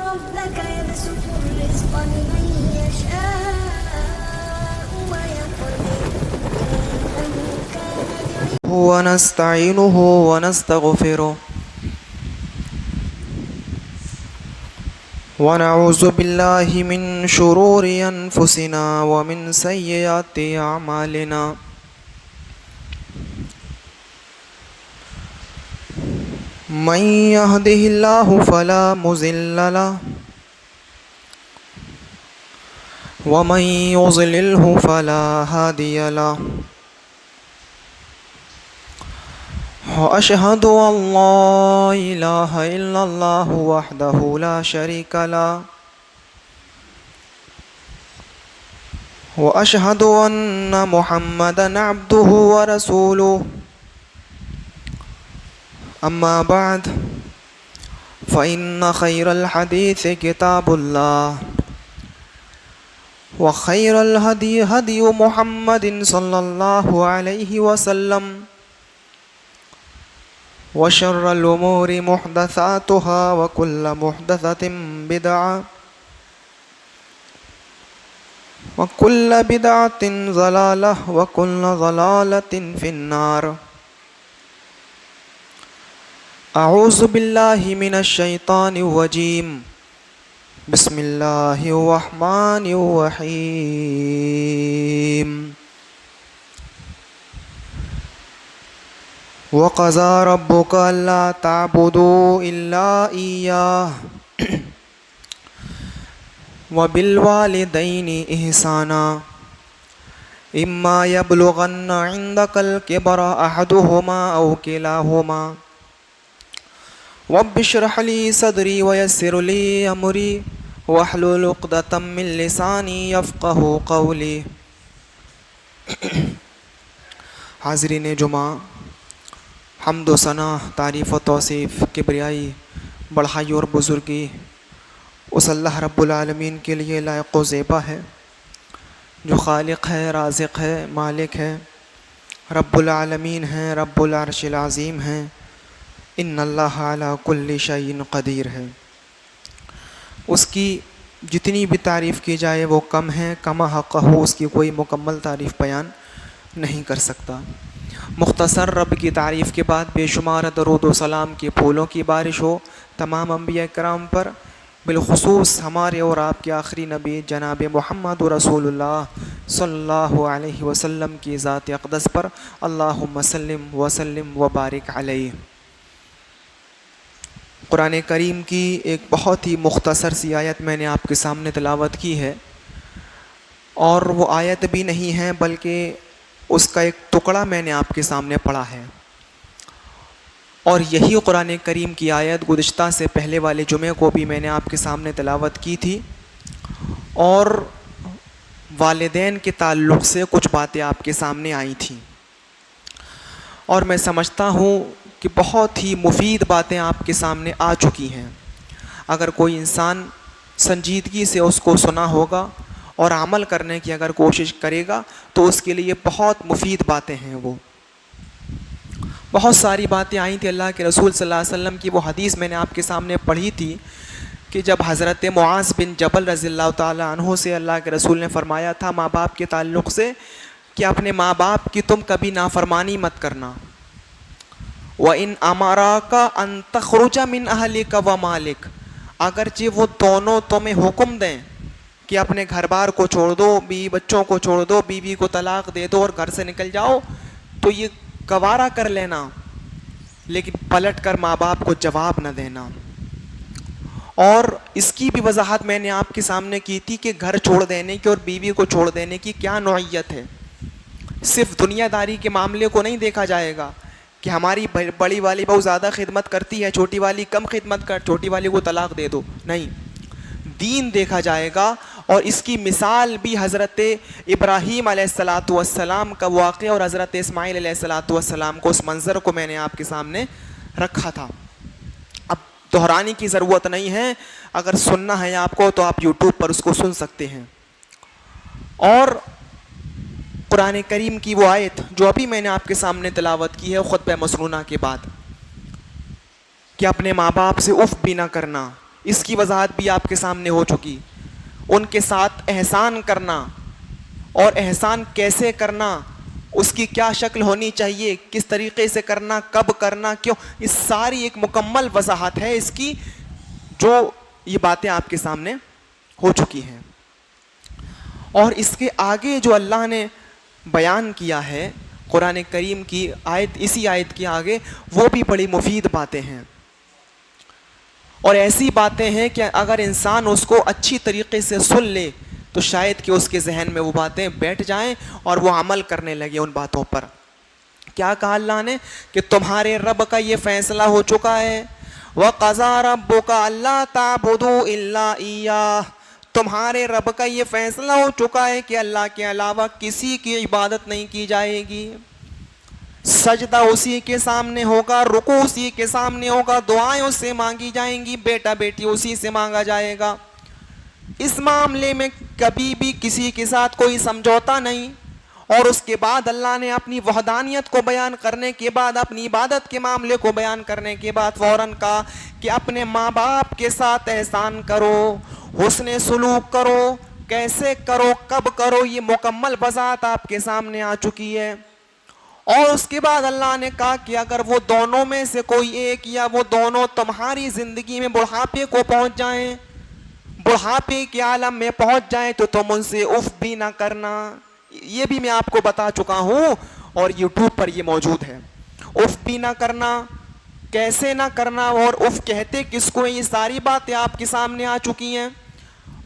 ربك يبسط الرزق لمن يشاء ويقدر إنه كان ونستعينه ونستغفره ونعوذ بالله من شرور أنفسنا ومن سيئات أعمالنا من يهده الله فلا مضل له ومن يضلله فلا هادي له وأشهد أن لا إله إلا الله وحده لا شريك له وأشهد أن محمدا عبده ورسوله أما بعد فإن خير الحديث كتاب الله وخير الهدي هدي محمد صلى الله عليه وسلم وشر الأمور محدثاتها وكل محدثة بدعة وكل بدعة ضلالة وكل ضلالة في النار أعوذ بالله من الشيطان الرجيم بسم الله الرحمن الرحيم وقضى ربك ألا تعبدوا إلا إياه وبالوالدين إحسانا إما يبلغن عندك الكبر أحدهما أو كلاهما رب اشرح لي صدري ويسر لي أمري واحلل عقدة من لساني يفقهوا قولي. حاضرین جمعہ، حمد و ثنا، تعریف و توصیف، کبریائی، بڑھائی اور بزرگی اس اللہ رب العالمین کے لیے لائق و زیبا ہے جو خالق ہے، رازق ہے، مالک ہے، رب العالمین ہے، رب العرش العظیم ہے، ان اللہ علی کل شیء قدیر ہے. اس کی جتنی بھی تعریف کی جائے وہ کم ہے، کما حق ہو، اس کی کوئی مکمل تعریف بیان نہیں کر سکتا. مختصر رب کی تعریف کے بعد بے شمار درود و سلام کے پھولوں کی بارش ہو تمام انبیاء کرام پر، بالخصوص ہمارے اور آپ کے آخری نبی جناب محمد رسول اللہ صلی اللہ علیہ وسلم کی ذات اقدس پر. اللہم سلم وسلم وبارک علیہ. قرآن کریم کی ایک بہت ہی مختصر سی آیت میں نے آپ کے سامنے تلاوت کی ہے، اور وہ آیت بھی نہیں ہے بلکہ اس کا ایک ٹکڑا میں نے آپ کے سامنے پڑھا ہے. اور یہی قرآن کریم کی آیت گزشتہ سے پہلے والے جمعے کو بھی میں نے آپ کے سامنے تلاوت کی تھی، اور والدین کے تعلق سے کچھ باتیں آپ کے سامنے آئی تھیں، اور میں سمجھتا ہوں کہ بہت ہی مفید باتیں آپ کے سامنے آ چکی ہیں. اگر کوئی انسان سنجیدگی سے اس کو سنا ہوگا اور عمل کرنے کی اگر کوشش کرے گا تو اس کے لیے بہت مفید باتیں ہیں. وہ بہت ساری باتیں آئی تھیں. اللہ کے رسول صلی اللہ علیہ وسلم کی وہ حدیث میں نے آپ کے سامنے پڑھی تھی کہ جب حضرت معاذ بن جبل رضی اللہ تعالی عنہ سے اللہ کے رسول نے فرمایا تھا ماں باپ کے تعلق سے کہ اپنے ماں باپ کی تم کبھی نافرمانی مت کرنا. وَإِنْ أَمَرَاكَ أَن تَخْرُجَ مِنْ أَهْلِكَ وَمَالِكَ، اگرچہ وہ دونوں تمہیں حکم دیں کہ اپنے گھر بار کو چھوڑ دو، بیوی بچوں کو چھوڑ دو، بیوی کو طلاق دے دو اور گھر سے نکل جاؤ، تو یہ گوارا کر لینا، لیکن پلٹ کر ماں باپ کو جواب نہ دینا. اور اس کی بھی وضاحت میں نے آپ کے سامنے کی تھی کہ گھر چھوڑ دینے کی اور بیوی کو چھوڑ دینے کی کیا نوعیت ہے. صرف دنیا داری کے معاملے کو نہیں دیکھا جائے گا کہ ہماری بڑی والی بہو زیادہ خدمت کرتی ہے، چھوٹی والی کم خدمت کر، چھوٹی والی کو طلاق دے دو. نہیں، دین دیکھا جائے گا. اور اس کی مثال بھی حضرت ابراہیم علیہ السلام کا واقعہ اور حضرت اسماعیل علیہ السلام کو، اس منظر کو میں نے آپ کے سامنے رکھا تھا. اب دہرانے کی ضرورت نہیں ہے، اگر سننا ہے آپ کو تو آپ یوٹیوب پر اس کو سن سکتے ہیں. اور قرآن کریم کی وہ آیت جو ابھی میں نے آپ کے سامنے تلاوت کی ہے خطبہ مسنونہ کے بعد، کہ اپنے ماں باپ سے اف بھی نہ کرنا، اس کی وضاحت بھی آپ کے سامنے ہو چکی. ان کے ساتھ احسان کرنا اور احسان کیسے کرنا, اس کی کیا شکل ہونی چاہیے, کس طریقے سے کرنا, کب کرنا, کیوں, اس ساری ایک مکمل وضاحت ہے اس کی, جو یہ باتیں آپ کے سامنے ہو چکی ہیں. اور اس کے آگے جو اللہ نے بیان کیا ہے قرآن کریم کی آیت, اسی آیت کے آگے, وہ بھی بڑی مفید باتیں ہیں, اور ایسی باتیں ہیں کہ اگر انسان اس کو اچھی طریقے سے سن لے تو شاید کہ اس کے ذہن میں وہ باتیں بیٹھ جائیں اور وہ عمل کرنے لگے ان باتوں پر. کیا کہا اللہ نے کہ تمہارے رب کا یہ فیصلہ ہو چکا ہے, وَقَضَىٰ رَبُّكَ أَلَّا تَعْبُدُوا إِلَّا إِيَّاهُ, تمہارے رب کا یہ فیصلہ ہو چکا ہے کہ اللہ کے علاوہ کسی کی عبادت نہیں کی جائے گی, سجدہ اسی کے سامنے ہوگا, رکوع اسی کے سامنے ہوگا, دعائیں اس سے مانگی جائیں گی, بیٹا بیٹی اسی سے مانگا جائے گا. اس معاملے میں کبھی بھی کسی کے ساتھ کوئی سمجھوتا نہیں. اور اس کے بعد اللہ نے اپنی وحدانیت کو بیان کرنے کے بعد, اپنی عبادت کے معاملے کو بیان کرنے کے بعد فوراً کہا کہ اپنے ماں باپ کے ساتھ احسان کرو, حسن سلوک کرو, کیسے کرو, کب کرو, یہ مکمل وضاحت آپ کے سامنے آ چکی ہے. اور اس کے بعد اللہ نے کہا کہ اگر وہ دونوں میں سے کوئی ایک یا وہ دونوں تمہاری زندگی میں بڑھاپے کو پہنچ جائیں, بڑھاپے کے عالم میں پہنچ جائیں, تو تم ان سے اف بھی نہ کرنا. یہ بھی میں آپ کو بتا چکا ہوں اور یوٹیوب پر یہ موجود ہے. اف بھی نہ کرنا, کیسے نہ کرنا, اور اف کہتے کس کو, یہ ساری باتیں آپ کے سامنے آ چکی ہیں.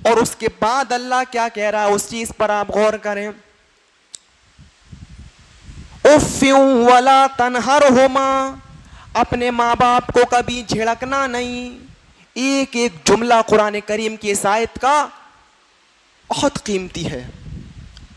اور اس کے بعد اللہ کیا کہہ رہا ہے اس چیز پر آپ غور کریں. اف ولا تنہرہما, اپنے ماں باپ کو کبھی جھڑکنا نہیں. ایک ایک جملہ قرآن کریم کی اس آیت کا بہت قیمتی ہے,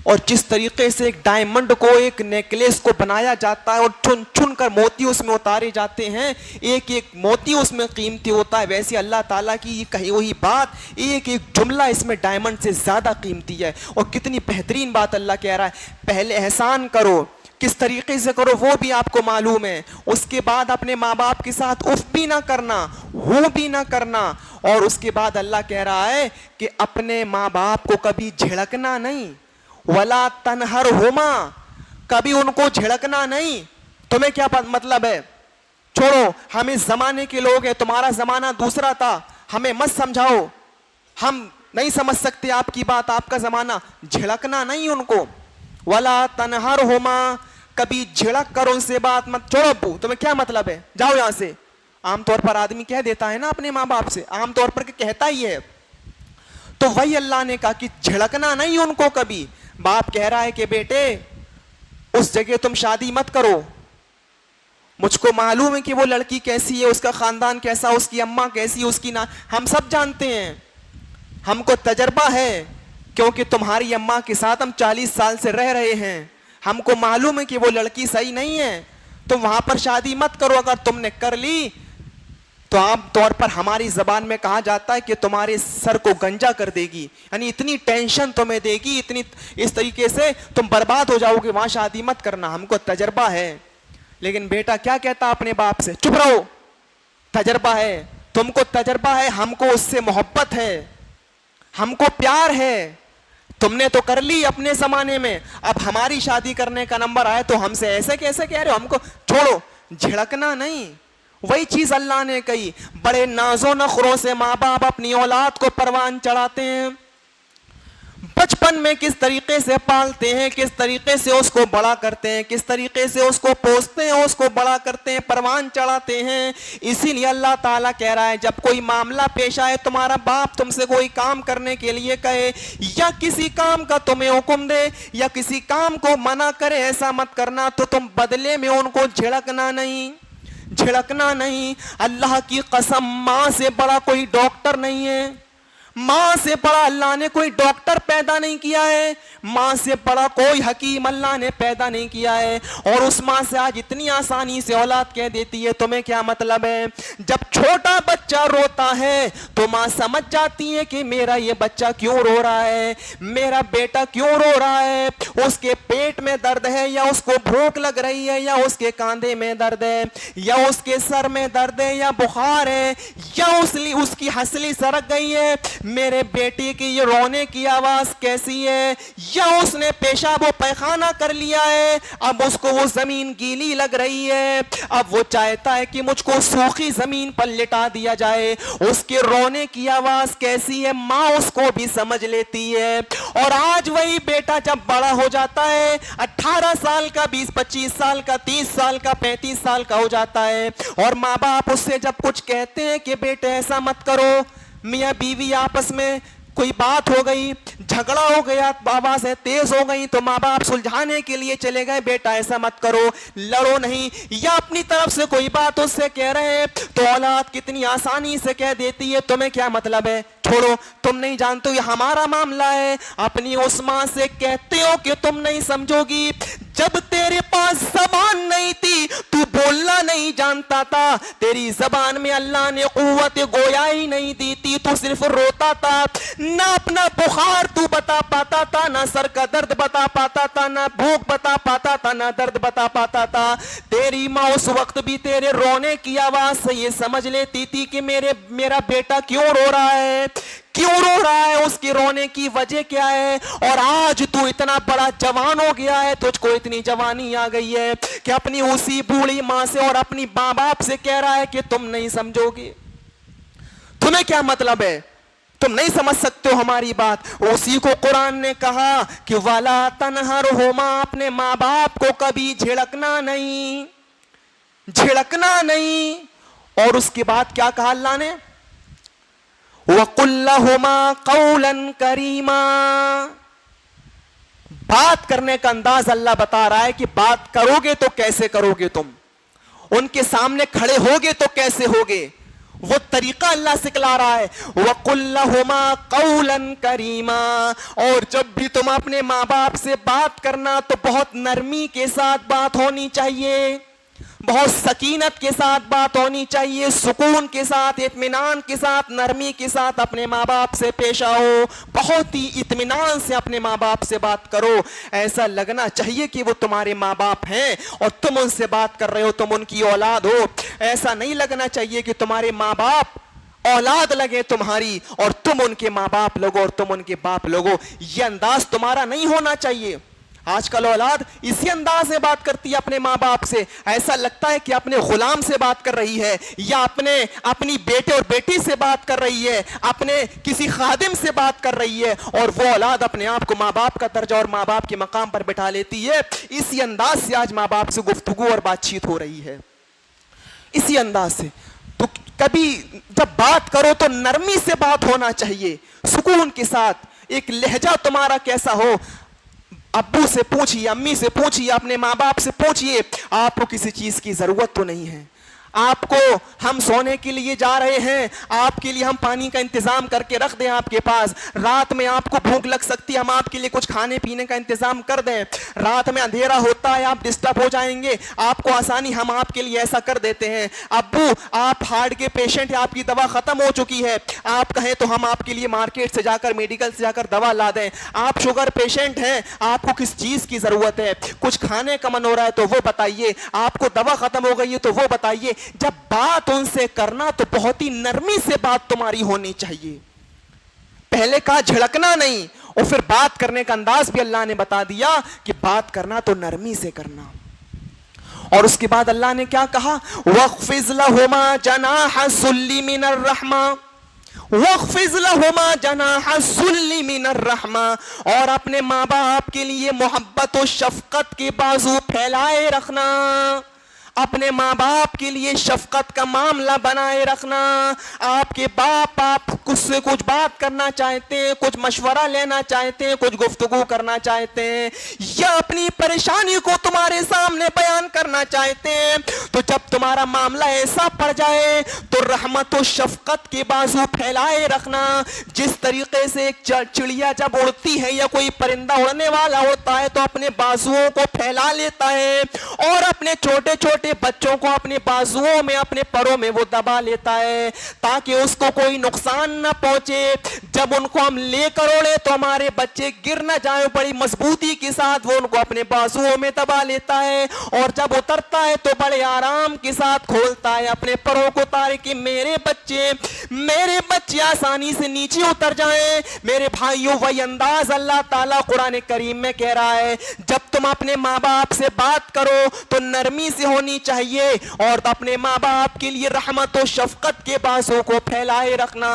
اور جس طریقے سے ایک ڈائمنڈ کو, ایک نیکلیس کو بنایا جاتا ہے اور چن چن کر موتی اس میں اتارے جاتے ہیں, ایک ایک موتی اس میں قیمتی ہوتا ہے, ویسے اللہ تعالیٰ کی یہ کہی وہی بات, ایک ایک جملہ اس میں ڈائمنڈ سے زیادہ قیمتی ہے. اور کتنی بہترین بات اللہ کہہ رہا ہے, پہلے احسان کرو, کس طریقے سے کرو وہ بھی آپ کو معلوم ہے. اس کے بعد اپنے ماں باپ کے ساتھ اف بھی نہ کرنا, ہو بھی نہ کرنا. اور اس کے بعد اللہ کہہ رہا ہے کہ اپنے ماں باپ کو کبھی جھڑکنا نہیں, ولا تنہرہما, کبھی ان کو جھڑکنا نہیں. تمہیں کیا مطلب ہے, چھوڑو, ہم اس زمانے کے لوگ ہیں, تمہارا زمانہ دوسرا تھا, ہمیں مت سمجھاؤ, ہم نہیں سمجھ سکتے آپ کی بات, آپ کا زمانہ. جھڑکنا نہیں ان کو. ولا تنہرہما, کبھی جھڑک کر ان سے بات مت, چھوڑو ابو تمہیں کیا مطلب ہے, جاؤ یہاں سے. عام طور پر آدمی کہہ دیتا ہے نا اپنے ماں باپ سے, عام طور پر کہتا ہی ہے. تو وہی اللہ نے کہا کہ جھڑکنا نہیں ان کو کبھی. باپ کہہ رہا ہے کہ بیٹے اس جگہ تم شادی مت کرو, مجھ کو معلوم ہے کہ وہ لڑکی کیسی ہے, اس کا خاندان کیسا, اس کی اماں کیسی, اس کی ہم سب جانتے ہیں, ہم کو تجربہ ہے, کیونکہ تمہاری اماں کے ساتھ ہم 40 سال سے رہ رہے ہیں. ہم کو معلوم ہے کہ وہ لڑکی صحیح نہیں ہے, تم وہاں پر شادی مت کرو. اگر تم نے کر لی تو عام طور پر ہماری زبان میں کہا جاتا ہے کہ تمہارے سر کو گنجا کر دے گی, یعنی اتنی ٹینشن تمہیں دے گی, اتنی اس طریقے سے تم برباد ہو جاؤ گے, وہاں شادی مت کرنا. ہم کو تجربہ ہے. لیکن بیٹا کیا کہتا اپنے باپ سے, چپ رہو, تجربہ ہے, تم کو تجربہ ہے, ہم کو اس سے محبت ہے, ہم کو پیار ہے, تم نے تو کر لی اپنے زمانے میں, اب ہماری شادی کرنے کا نمبر آئے تو ہم سے ایسے کیسے کہہ رہے ہو, ہم کو چھوڑو. جھڑکنا نہیں. وہی چیز اللہ نے کہی. بڑے ناز و نخروں سے ماں باپ اپنی اولاد کو پروان چڑھاتے ہیں, بچپن میں کس طریقے سے پالتے ہیں, کس طریقے سے اس کو بڑا کرتے ہیں, کس طریقے سے اس کو پوستے ہیں, اس کو بڑا کرتے ہیں, پروان چڑھاتے ہیں. اسی لیے اللہ تعالیٰ کہہ رہا ہے جب کوئی معاملہ پیش آئے, تمہارا باپ تم سے کوئی کام کرنے کے لیے کہے, یا کسی کام کا تمہیں حکم دے, یا کسی کام کو منع کرے ایسا مت کرنا, تو تم بدلے میں ان کو جھڑکنا نہیں, جھڑکنا نہیں. اللہ کی قسم, ماں سے بڑا کوئی ڈاکٹر نہیں ہے, ماں سے بڑا اللہ نے کوئی ڈاکٹر پیدا نہیں کیا ہے, ماں سے بڑا کوئی حکیم اللہ نے پیدا نہیں کیا ہے, اور اس ماں سے آج اتنی آسانی سے اولاد کہہ دیتی ہے. تمہیں کیا مطلب ہے؟ جب چھوٹا بچہ روتا ہے تو ماں سمجھ جاتی ہے کہ میرا یہ بچہ کیوں رو رہا ہے, میرا بیٹا کیوں رو رہا ہے, اس کے پیٹ میں درد ہے, یا اس کو بھوک لگ رہی ہے, یا اس کے کاندھے میں درد ہے, یا اس کے سر میں درد ہے, یا بخار ہے, یا اس کی ہنسلی سرک گئی ہے, میرے بیٹی کی یہ رونے کی آواز کیسی ہے, یا اس نے پیشاب و پیخانہ کر لیا ہے, اب اس کو وہ زمین گیلی لگ رہی ہے, اب وہ چاہتا ہے کہ مجھ کو سوکھی زمین پر لٹا دیا جائے. اس کے رونے کی آواز کیسی ہے ماں اس کو بھی سمجھ لیتی ہے. اور آج وہی بیٹا جب بڑا ہو جاتا ہے, 18 سال کا, 20-25 سال کا, 30 سال کا, 35 سال کا ہو جاتا ہے, اور ماں باپ اس سے جب کچھ کہتے ہیں کہ بیٹے ایسا مت کرو, میاں بیوی آپس میں کوئی بات ہو گئی, جھگڑا ہو گیا, آوازیں تیز ہو گئی, تو ماں باپ سلجھانے کے لیے چلے گئے, بیٹا ایسا مت کرو, لڑو نہیں, یا اپنی طرف سے کوئی بات اس سے کہہ رہے ہیں تو اولاد کتنی آسانی سے کہہ دیتی ہے تمہیں کیا مطلب ہے, چھوڑو, تم نہیں جانتے یہ ہمارا معاملہ ہے. اپنی اس ماں سے کہتے ہو کہ تم نہیں سمجھو گی, جب تیرے پاس زبان نہیں تھی تو بولنا نہیں جانتا تھا, تیری زبان میں اللہ نے قوت گویائی نہیں دی تھی, تو صرف روتا تھا, نہ اپنا بخار تو بتا پاتا تھا, نہ سر کا درد بتا پاتا تھا, نہ بھوک بتا پاتا تھا, نہ درد بتا پاتا تھا. تیری ماں اس وقت بھی تیرے رونے کی آواز سے یہ سمجھ لیتی تھی کہ میرا بیٹا کیوں رو رہا ہے, کیوں رو رہا ہے, اس کی رونے کی وجہ کیا ہے. اور آج تو اتنا بڑا جوان ہو گیا ہے, تجھ کو اتنی جوانی آ گئی ہے کہ اپنی اسی بوڑھی ماں سے اور اپنی ماں باپ سے کہہ رہا ہے کہ تم نہیں سمجھو گے. تمہیں کیا مطلب ہے, تم نہیں سمجھ سکتے ہو ہماری بات. اسی کو قرآن نے کہا کہ وَلَا تَنْهَرْهُمَا, اپنے ماں باپ کو کبھی جھڑکنا نہیں, جھڑکنا نہیں. اور اس کے بعد کیا کہا اللہ نے, وَقُلْ لَهُمَا قَوْلًا كَرِيمًا, بات کرنے کا انداز اللہ بتا رہا ہے کہ بات کرو گے تو کیسے کرو گے, تم ان کے سامنے کھڑے ہوگے تو کیسے ہوگے, وہ طریقہ اللہ سکھلا رہا ہے. وَقُلْ لَهُمَا قَوْلًا كَرِيمًا, اور جب بھی تم اپنے ماں باپ سے بات کرنا تو بہت نرمی کے ساتھ بات ہونی چاہیے, بہت سکینت کے ساتھ بات ہونی چاہیے, سکون کے ساتھ, اطمینان کے ساتھ, نرمی کے ساتھ اپنے ماں باپ سے پیش آؤ, بہت ہی اطمینان سے اپنے ماں باپ سے بات کرو. ایسا لگنا چاہیے کہ وہ تمہارے ماں باپ ہیں اور تم ان سے بات کر رہے ہو, تم ان کی اولاد ہو. ایسا نہیں لگنا چاہیے کہ تمہارے ماں باپ اولاد لگے تمہاری اور تم ان کے ماں باپ لوگو اور تم ان کے باپ لوگو. یہ انداز تمہارا نہیں ہونا چاہیے. آج کل اولاد اسی انداز سے بات کرتی ہے اپنے ماں باپ سے, ایسا لگتا ہے کہ اپنے غلام سے بات کر رہی ہے, یا اپنی بیٹے اور بیٹی سے بات کر رہی ہے, اپنے کسی خادم سے بات کر رہی ہے, اور وہ اولاد اپنے آپ کو ماں باپ کا درجہ اور ماں باپ کے مقام پر بٹھا لیتی ہے. اسی انداز سے آج ماں باپ سے گفتگو اور بات چیت ہو رہی ہے, اسی انداز سے. تو کبھی جب بات کرو تو نرمی سے بات ہونا چاہیے, سکون کے ساتھ. ایک لہجہ تمہارا کیسا ہو, ابو سے پوچھئے, امی سے پوچھئے, اپنے ماں باپ سے پوچھئے, آپ کو کسی چیز کی ضرورت تو نہیں ہے, آپ کو ہم سونے کے لیے جا رہے ہیں, آپ کے لیے ہم پانی کا انتظام کر کے رکھ دیں آپ کے پاس, رات میں آپ کو بھوک لگ سکتی ہے, ہم آپ کے لیے کچھ کھانے پینے کا انتظام کر دیں, رات میں اندھیرا ہوتا ہے, آپ ڈسٹرب ہو جائیں گے, آپ کو آسانی ہم آپ کے لیے ایسا کر دیتے ہیں. ابو آپ ہارٹ کے پیشنٹ ہیں, آپ کی دوا ختم ہو چکی ہے, آپ کہیں تو ہم آپ کے لیے مارکیٹ سے جا کر, میڈیکل سے جا کر دوا لا دیں. آپ شوگر پیشنٹ ہیں, آپ کو کس چیز کی ضرورت ہے, کچھ کھانے کا من ہو رہا ہے تو وہ بتائیے, آپ کو دوا ختم ہو گئی ہے تو وہ بتائیے. جب بات ان سے کرنا تو بہت ہی نرمی سے بات تمہاری ہونی چاہیے. پہلے کہا جھڑکنا نہیں, اور پھر بات کرنے کا انداز بھی اللہ نے بتا دیا کہ بات کرنا تو نرمی سے کرنا. اور اس کے بعد اللہ نے کیا کہا, وَاخْفِضْ لَهُمَا جَنَاحَ الذُّلِّ مِنَ الرَّحْمَةِ, وَاخْفِضْ لَهُمَا جَنَاحَ الذُّلِّ مِنَ الرَّحْمَةِ, اور اپنے ماں باپ کے لیے محبت و شفقت کے بازو پھیلائے رکھنا. اپنے ماں باپ کے لیے شفقت کا معاملہ بنائے رکھنا. آپ کے باپ آپ کچھ سے کچھ بات کرنا چاہتے ہیں, کچھ مشورہ لینا چاہتے ہیں, کچھ گفتگو کرنا چاہتے ہیں, یا اپنی پریشانی کو تمہارے سامنے بیان کرنا چاہتے ہیں, تو جب تمہارا معاملہ ایسا پڑ جائے تو رحمت و شفقت کے بازو پھیلائے رکھنا. جس طریقے سے ایک چڑیا جب اڑتی ہے یا کوئی پرندہ اڑنے والا ہوتا ہے تو اپنے بازوؤں کو پھیلا لیتا ہے اور اپنے چھوٹے چھوٹے بچوں کو اپنے بازوؤں میں, اپنے پروں میں وہ دبا لیتا ہے تاکہ اس کو کوئی نقصان نہ پہنچے. جب ان کو ہم لے کر اڑے تو ہمارے بچے گر نہ جائیں, بڑی مضبوطی کے ساتھ وہ ان کو اپنے بازوؤں میں دبا لیتا ہے, اور جب اترتا ہے تو بڑے آرام کے ساتھ کھولتا ہے اپنے پروں کو تاکہ میرے بچے آسانی سے نیچے اتر جائیں. میرے بھائیوں, وہی انداز اللہ تعالیٰ قرآن کریم میں کہہ رہا ہے, جب تم اپنے ماں باپ سے بات کرو تو نرمی سے ہونی چاہیے اور اپنے ماں باپ کے لیے رحمت و شفقت کے بازو کو پھیلائے رکھنا.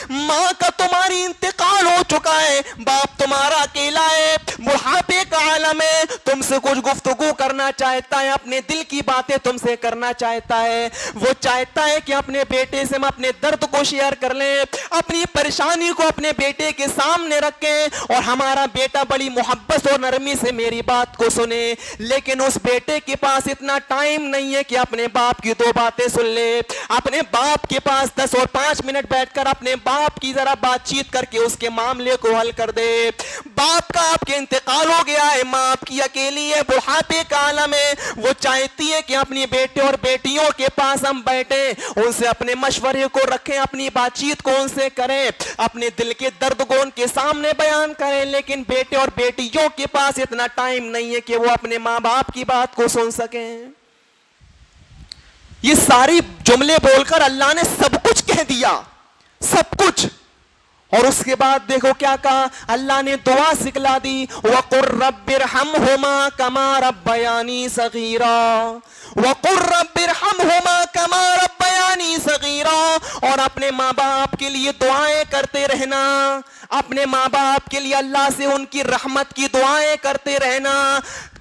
ماں کا تمہاری انتقال ہو چکا ہے, باپ تمہارا اکیلا ہے, بڑھاپے کا عالم ہے, تم سے کچھ گفتگو کرنا چاہتا ہے, اپنے دل کی باتیں تم سے کرنا چاہتا ہے. وہ چاہتا ہے کہ اپنے بیٹے سے ہم اپنے درد کو شیئر کر لیں, اپنی پریشانی کو اپنے بیٹے کے سامنے رکھیں اور ہمارا بیٹا بڑی محبت اور نرمی سے میری بات کو سنے. لیکن اس بیٹے کے پاس اتنا ٹائم نہیں ہے کہ اپنے باپ کی دو باتیں سن لے. اپنے باپ کے پاس 10 اور 5 منٹ بیٹھ کر اپنے باپ کی ذرا بات چیت کر کے اس کے معاملے کو حل کر دے. باپ کا آپ کے انتقال ہو گیا ہے, ماں آپ کی اکیلی ہے, بڑھاپے کا عالم ہے, وہ چاہتی ہے کہ اپنی بیٹے اور بیٹیوں کے پاس ہم بیٹھیں, ان سے اپنے مشورے کو رکھیں, اپنی بات چیت کو ان سے کریں, اپنے دل کے درد کو ان کے سامنے بیان کریں. لیکن بیٹے اور بیٹیوں کے پاس اتنا ٹائم نہیں ہے کہ وہ اپنے ماں باپ کی بات کو سن سکیں. یہ ساری جملے بول کر اللہ نے سب کچھ کہہ دیا, سب کچھ, اور اس کے بعد دیکھو کیا کہا اللہ نے, دعا سکھلا دی, وَقُلْ رَبِّ ارْحَمْهُمَا كَمَا رَبَّيَانِي صَغِيرًا, وَقُلْ رَبِّ ارْحَمْهُمَا كَمَا رَبَّيَانِي صَغِيرًا. اور اپنے ماں باپ کے لیے دعائیں کرتے رہنا, اپنے ماں باپ کے لیے اللہ سے ان کی رحمت کی دعائیں کرتے رہنا.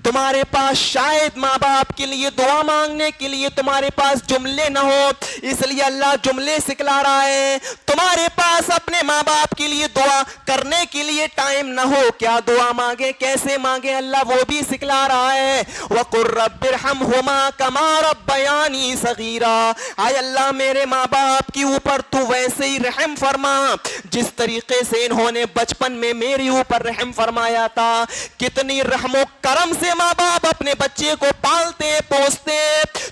تمہارے پاس شاید ماں باپ کے لیے دعا مانگنے کے لیے تمہارے پاس جملے نہ ہو, اس لیے اللہ جملے سکھلا رہا ہے. تمہارے پاس اپنے ماں باپ کے لیے دعا کرنے کے لیے ٹائم نہ ہو, کیا دعا مانگے, کیسے مانگے, اللہ وہ بھی سکھلا رہا ہے. وَقُلْ رَبِّ ارْحَمْهُمَا كَمَا رَبَّيَانِي صَغِيرًا. آئے اللہ میرے ماں باپ کے اوپر تو ویسے ہی رحم فرما جس طریقے سے انہوں نے بچپن میں میرے اوپر رحم فرمایا تھا. کتنی رحم و کرم سے ماں باپ اپنے بچے کو پالتے پوستے.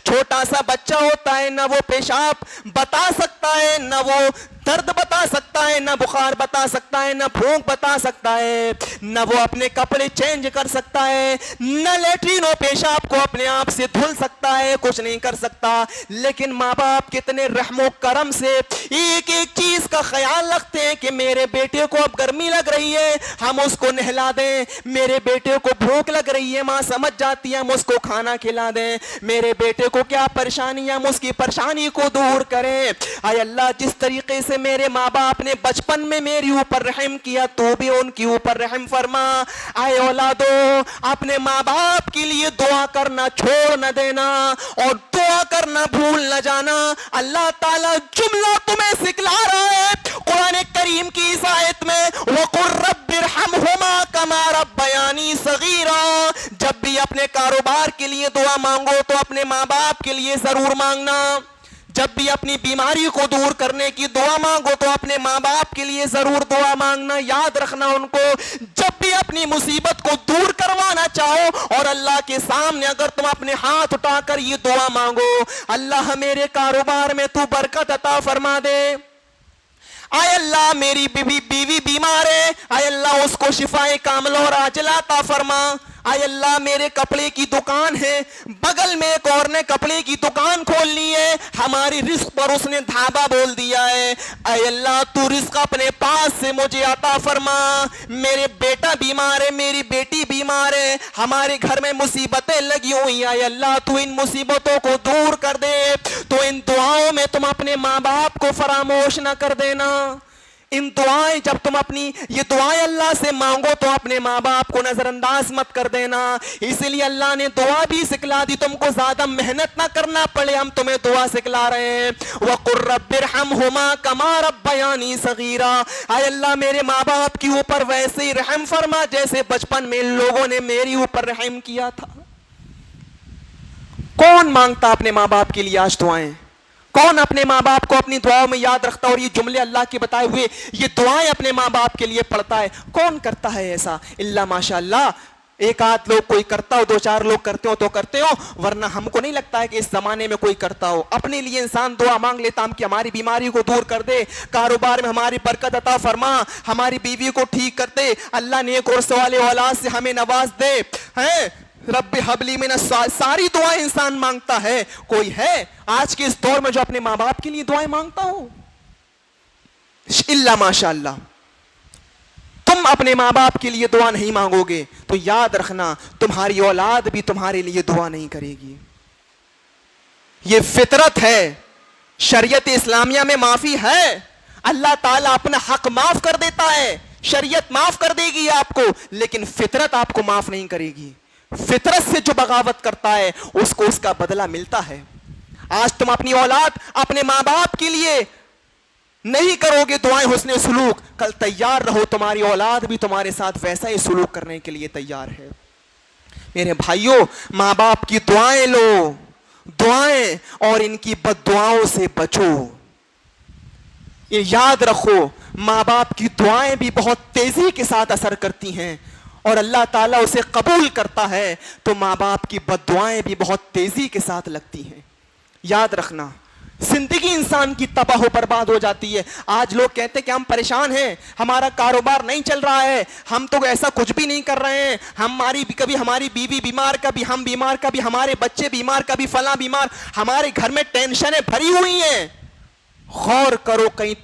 چھوٹا سا بچہ ہوتا ہے, نہ وہ پیشاب بتا سکتا ہے, نہ وہ درد بتا سکتا ہے, نہ بخار بتا سکتا ہے, نہ بھوک بتا سکتا ہے, نہ وہ اپنے کپڑے چینج کر سکتا ہے, نہ لیٹرین و پیشاب کو اپنے آپ سے دھل سکتا ہے, کچھ نہیں کر سکتا. لیکن ماں باپ کتنے رحم و کرم سے ایک ایک چیز کا خیال رکھتے ہیں کہ میرے بیٹے کو اب گرمی لگ رہی ہے, ہم اس کو نہلا دیں, میرے بیٹے کو بھوک لگ رہی ہے, ماں سمجھ جاتی ہے, ہم اس کو کھانا کھلا دیں, میرے بیٹے کو کیا پریشانی ہے, ہم اس کی پریشانی کو دور کریں. اے اللہ, جس طریقے سے میرے ماں باپ نے بچپن میں میری اوپر رحم کیا, تو بھی ان کی اوپر رحم فرما. اے اولادو, اپنے ماں باپ کے لیے دعا کرنا چھوڑ نہ دینا اور دعا کرنا بھول نہ جانا. اللہ تعالیٰ جملہ تمہیں سکھلا رہا ہے قرآن کریم کی اس آیت میں, وَقُلْ رَبِّ ارْحَمْهُمَا كَمَا رَبَّيَانِي صَغِيرًا. جب بھی اپنے کاروبار کے لیے دعا مانگو تو اپنے ماں باپ کے لیے ضرور مانگنا. جب بھی اپنی بیماری کو دور کرنے کی دعا مانگو تو اپنے ماں باپ کے لیے ضرور دعا مانگنا, یاد رکھنا ان کو. جب بھی اپنی مصیبت کو دور کروانا چاہو اور اللہ کے سامنے اگر تم اپنے ہاتھ اٹھا کر یہ دعا مانگو, اللہ میرے کاروبار میں تو برکت عطا فرما دے, آئے اللہ میری بیوی بیمار ہے, آئے اللہ اس کو شفائے کاملہ اور عاجلہ عطا فرما. آئے اللہ میرے کپڑے کی دکان ہے, بغل میں ایک اور نے کپڑے کی دکان کھول لی ہے, ہماری رزق پر اس نے دھابا بول دیا ہے, اے اللہ تو رزق اپنے پاس سے مجھے عطا فرما. میرے بیٹا بیمار ہے, میری بیٹی بیمار ہے, ہمارے گھر میں مصیبتیں لگی ہوئی, اے اللہ تو ان مصیبتوں کو دور کر دے. تو ان دعاؤں میں تم اپنے ماں باپ کو فراموش نہ کر دینا. ان دعائیں جب تم اپنی یہ دعائیں اللہ سے مانگو تو اپنے ماں باپ کو نظر انداز مت کر دینا. اسی لیے اللہ نے دعا بھی سکھلا دی, تم کو زیادہ محنت نہ کرنا پڑے, ہم تمہیں دعا سکھلا رہے ہیں. وَقُلْ رَبِّ ارْحَمْهُمَا كَمَا رَبَّيَانِي صَغِيرًا, اے اللہ میرے ماں باپ کے اوپر ویسے ہی رحم فرما جیسے بچپن میں ان لوگوں نے میری اوپر رحم کیا تھا. کون مانگتا اپنے ماں باپ کے لیے آج دعائیں؟ کون اپنے ماں باپ کو اپنی دعاؤں میں یاد رکھتا اور یہ جملے اللہ کے بتائے ہوئے یہ دعائیں اپنے ماں باپ کے لیے پڑھتا ہے؟ کون کرتا ہے ایسا؟ اللہ ماشاء اللہ ایک آدھ لوگ کوئی کرتا ہو, 2-4 لوگ کرتے ہو تو کرتے ہو, ورنہ ہم کو نہیں لگتا ہے کہ اس زمانے میں کوئی کرتا ہو. اپنے لیے انسان دعا مانگ لیتا ہم کہ ہماری بیماری کو دور کر دے, کاروبار میں ہماری برکت عطا فرما, ہماری بیوی کو ٹھیک کر دے, اللہ نیک اور سوال اولاد سے ہمیں نواز دے, ہیں رب حبلی من ساری دعائیں انسان مانگتا ہے. کوئی ہے آج کے اس دور میں جو اپنے ماں باپ کے لیے دعائیں مانگتا ہو؟ اللہ ماشاء اللہ. تم اپنے ماں باپ کے لیے دعا نہیں مانگو گے تو یاد رکھنا تمہاری اولاد بھی تمہارے لیے دعا نہیں کرے گی. یہ فطرت ہے, شریعت اسلامیہ میں معافی ہے. اللہ تعالیٰ اپنا حق معاف کر دیتا ہے, شریعت معاف کر دے گی آپ کو, لیکن فطرت آپ کو معاف نہیں کرے گی. فطرت سے جو بغاوت کرتا ہے اس کو اس کا بدلہ ملتا ہے. آج تم اپنی اولاد اپنے ماں باپ کے لیے نہیں کرو گے دعائیں حسن سلوک, کل تیار رہو تمہاری اولاد بھی تمہارے ساتھ ویسا ہی سلوک کرنے کے لیے تیار ہے. میرے بھائیوں, ماں باپ کی دعائیں لو, دعائیں, اور ان کی بد دعاؤں سے بچو. یہ یاد رکھو ماں باپ کی دعائیں بھی بہت تیزی کے ساتھ اثر کرتی ہیں اور اللہ تعالیٰ اسے قبول کرتا ہے, تو ماں باپ کی بد دعائیں بھی بہت تیزی کے ساتھ لگتی ہیں. یاد رکھنا زندگی انسان کی تباہ و برباد ہو جاتی ہے. آج لوگ کہتے ہیں کہ ہم پریشان ہیں, ہمارا کاروبار نہیں چل رہا ہے, ہم تو ایسا کچھ بھی نہیں کر رہے ہیں, کبھی ہماری بیوی بیمار, کبھی ہم بیمار, کبھی ہمارے بچے بیمار, کبھی فلاں بیمار, ہمارے گھر میں ٹینشنیں بھری ہوئی ہیں. غور کرو کہیں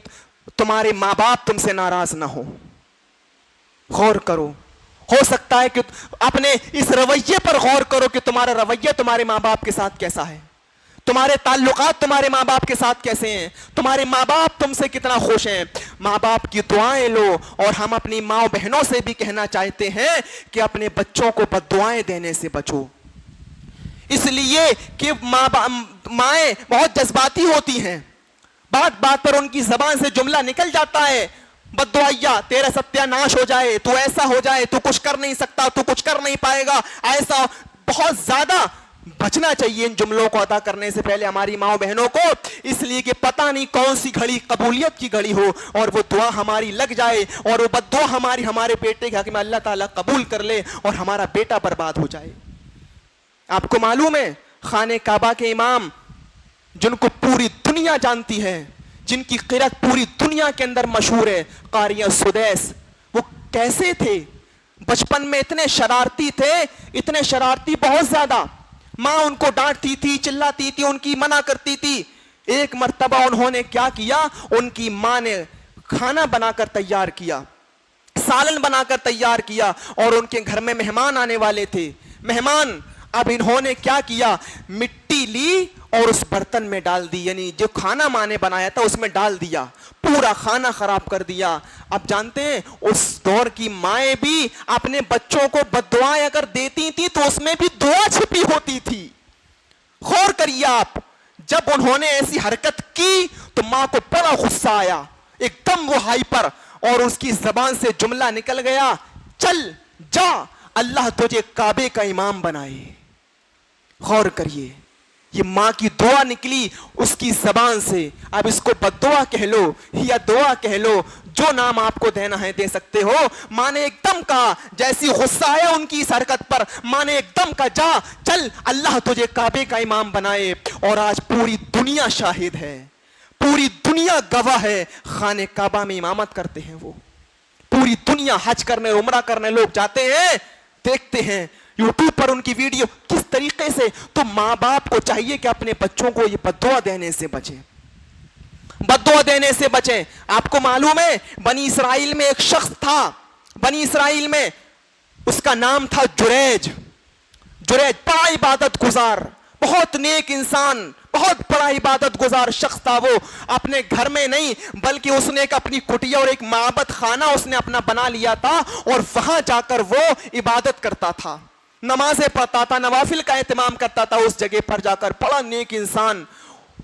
تمہارے ماں باپ تم سے ناراض نہ ہو. غور کرو, ہو سکتا ہے کہ اپنے اس رویے پر غور کرو کہ تمہارا رویہ تمہارے ماں باپ کے ساتھ کیسا ہے, تمہارے تعلقات تمہارے ماں باپ کے ساتھ کیسے ہیں, تمہارے ماں باپ تم سے کتنا خوش ہیں. ماں باپ کی دعائیں لو, اور ہم اپنی ماں بہنوں سے بھی کہنا چاہتے ہیں کہ اپنے بچوں کو بد دعائیں دینے سے بچو. اس لیے کہ مائیں بہت جذباتی ہوتی ہیں, بات بات پر ان کی زبان سے جملہ نکل جاتا ہے, بد دعائیا, تیرا ستیہ ناش ہو جائے, تو ایسا ہو جائے, تو کچھ کر نہیں سکتا, تو کچھ کر نہیں پائے گا, ایسا. بہت زیادہ بچنا چاہیے ان جملوں کو ادا کرنے سے پہلے ہماری ماں بہنوں کو, اس لیے کہ پتہ نہیں کون سی گھڑی قبولیت کی گھڑی ہو اور وہ دعا ہماری لگ جائے اور وہ بد دعا ہمارے بیٹے کے حق میں اللہ تعالیٰ قبول کر لے اور ہمارا بیٹا برباد ہو جائے. آپ کو معلوم ہے خانہ کعبہ کے امام جن کو پوری دنیا جانتی ہے, جن کی قرأت پوری دنیا کے اندر مشہور ہے, قاری سدیس, وہ کیسے تھے؟ بچپن میں اتنے شرارتی تھے, اتنے شرارتی بہت زیادہ. ماں ان کو ڈانٹتی تھی, چلاتی تھی, ان کی منع کرتی تھی. ایک مرتبہ انہوں نے کیا کیا, ان کی ماں نے کھانا بنا کر تیار کیا, سالن بنا کر تیار کیا, اور ان کے گھر میں مہمان آنے والے تھے. مہمان, اب انہوں نے کیا کیا, مٹی لی اور اس برتن میں ڈال دی, یعنی جو کھانا ماں نے بنایا تھا اس میں ڈال دیا, پورا کھانا خراب کر دیا. اب جانتے ہیں اس دور کی مائیں بھی اپنے بچوں کو بد دعائیں اگر دیتی تھی تو اس میں بھی دعا چھپی ہوتی تھی. غور کریے آپ, جب انہوں نے ایسی حرکت کی تو ماں کو بڑا غصہ آیا, ایک دم وہ ہائپر, اور اس کی زبان سے جملہ نکل گیا, چل جا, اللہ تجھے کعبے کا امام بنائے. غور کریے, یہ ماں کی دعا نکلی اس کی زبان سے. اب اس کو بد دعا کہہ لو یا دعا کہہ لو, جو نام آپ کو دینا ہے دے سکتے ہو. ماں نے ایک دم کہا, جیسی غصہ آیا ان کی اس حرکت پر, ماں نے ایک دم کہا, جا چل, اللہ تجھے کعبے کا امام بنائے. اور آج پوری دنیا شاہد ہے, پوری دنیا گواہ ہے, خانہ کعبہ میں امامت کرتے ہیں وہ. پوری دنیا حج کرنے عمرہ کرنے لوگ جاتے ہیں, دیکھتے ہیں یوٹیوب پر ان کی ویڈیو کس طریقے سے. تو ماں باپ کو چاہیے کہ اپنے بچوں کو یہ بد دعا دینے سے بچیں, بد دعا دینے سے بچیں. آپ کو معلوم ہے بنی اسرائیل میں ایک شخص تھا, بنی اسرائیل میں اس کا نام تھا جریج. بڑا عبادت گزار, بہت نیک انسان, بہت بڑا عبادت گزار شخص تھا وہ. اپنے گھر میں نہیں بلکہ اس نے ایک اپنی کٹیا اور ایک معبد خانہ اس نے اپنا بنا لیا تھا, اور وہاں جا کر وہ عبادت کرتا تھا, نمازیں پڑھتا تھا, نوافل کا اہتمام کرتا تھا. اس جگہ پر جا کر بڑا نیک انسان,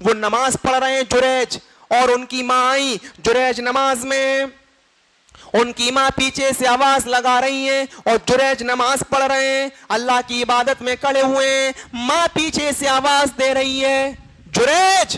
وہ نماز پڑھ رہے ہیں جریج, اور ان کی ماں آئی. جریج نماز میں, ان کی ماں پیچھے سے آواز لگا رہی ہیں اور جریج نماز پڑھ رہے ہیں, اللہ کی عبادت میں کھڑے ہوئے ہیں. ماں پیچھے سے آواز دے رہی ہے جریج,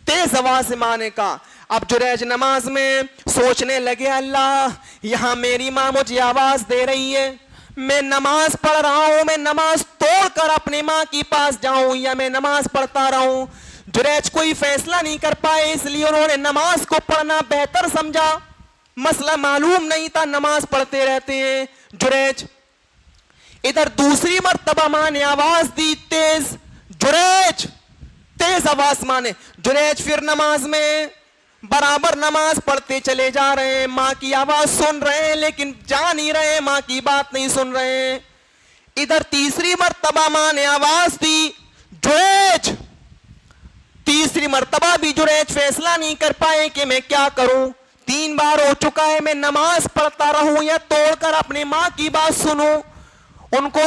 تیز آواز سے ماں نے کہا. اب جریج نماز میں سوچنے لگے, اللہ یہاں میری ماں مجھے آواز دے رہی ہے, میں نماز پڑھ رہا ہوں, میں نماز توڑ کر اپنی ماں کے پاس جاؤں یا میں نماز پڑھتا رہوں. جریج کوئی فیصلہ نہیں کر پائے, اس لیے انہوں نے نماز کو پڑھنا بہتر سمجھا. مسئلہ معلوم نہیں تھا, نماز پڑھتے رہتے ہیں جریج. ادھر دوسری مرتبہ ماں نے آواز دی تیز, جریج, تیز آواز ماں نے. جریج پھر نماز میں برابر نماز پڑھتے چلے جا رہے ہیں, ماں کی آواز سن رہے ہیں لیکن جا نہیں رہے, ماں کی بات نہیں سن رہے ہیں. ادھر تیسری مرتبہ ماں نے آواز دی جریج, تیسری مرتبہ بھی جریج فیصلہ نہیں کر پائے کہ میں کیا کروں. 3 بار ہو چکا ہے, میں نماز پڑھتا رہوں یا توڑ کر اپنے ماں کی بات سنوں. ان کو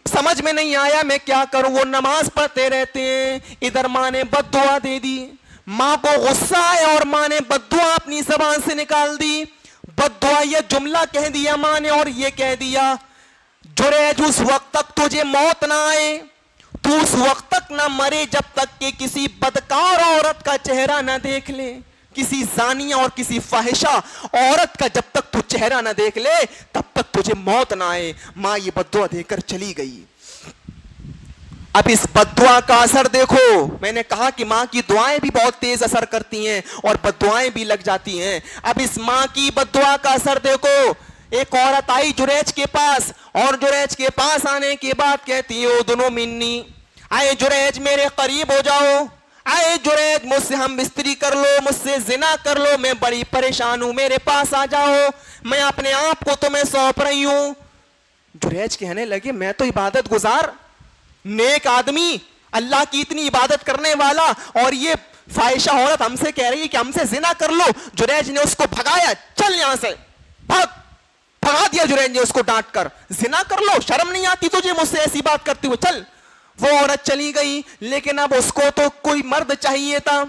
سمجھ میں نہیں آیا میں کیا کروں, وہ نماز پڑھتے رہتے ہیں. ادھر ماں نے بد دعا دے دی, ماں کو غصہ آیا اور ماں نے بد دعا اپنی زبان سے نکال دی. بد دعا یہ جملہ کہہ دیا ماں نے, اور یہ کہہ دیا جریج اس وقت تک تجھے موت نہ آئے, تو اس وقت تک نہ مرے جب تک کہ کسی بدکار عورت کا چہرہ نہ دیکھ لے, کسی زانیہ اور کسی فاحشہ عورت کا جب تک تو چہرہ نہ دیکھ لے تب تک تجھے موت نہ آئے. ماں یہ بد دعا دے کر چلی گئی. اب اس بد دعا کا اثر دیکھو, میں نے کہا کہ ماں کی دعائیں بھی بہت تیز اثر کرتی ہیں اور بد دعائیں بھی لگ جاتی ہیں. اب اس ماں کی بد دعا کا اثر دیکھو. ایک عورت آئی جریج کے پاس, اور جریج کے پاس آنے کے بعد کہتی ہے ادنو منی, آئے جریج میرے قریب ہو جاؤ, آئے جریج مجھ سے ہم بستری کر لو, مجھ سے زنا کر لو, میں بڑی پریشان ہوں, میرے پاس آ جاؤ, میں اپنے آپ کو تمہیں سونپ رہی ہوں. جریج کہنے لگے میں تو عبادت گزار نیک آدمی, اللہ کی اتنی عبادت کرنے والا, اور یہ فاحشہ عورت ہم سے کہہ رہی ہے کہ ہم سے زنا کر لو. جریج نے اس کو بھگایا, چل یہاں سے بھگا دیا جریج نے اس کو ڈانٹ کر. زنا کر لو, شرم نہیں آتی تجھے مجھ سے ایسی بات کرتے ہوئے, چل. وہ عورت چلی گئی, لیکن اب اس کو تو کوئی مرد چاہیے تھا.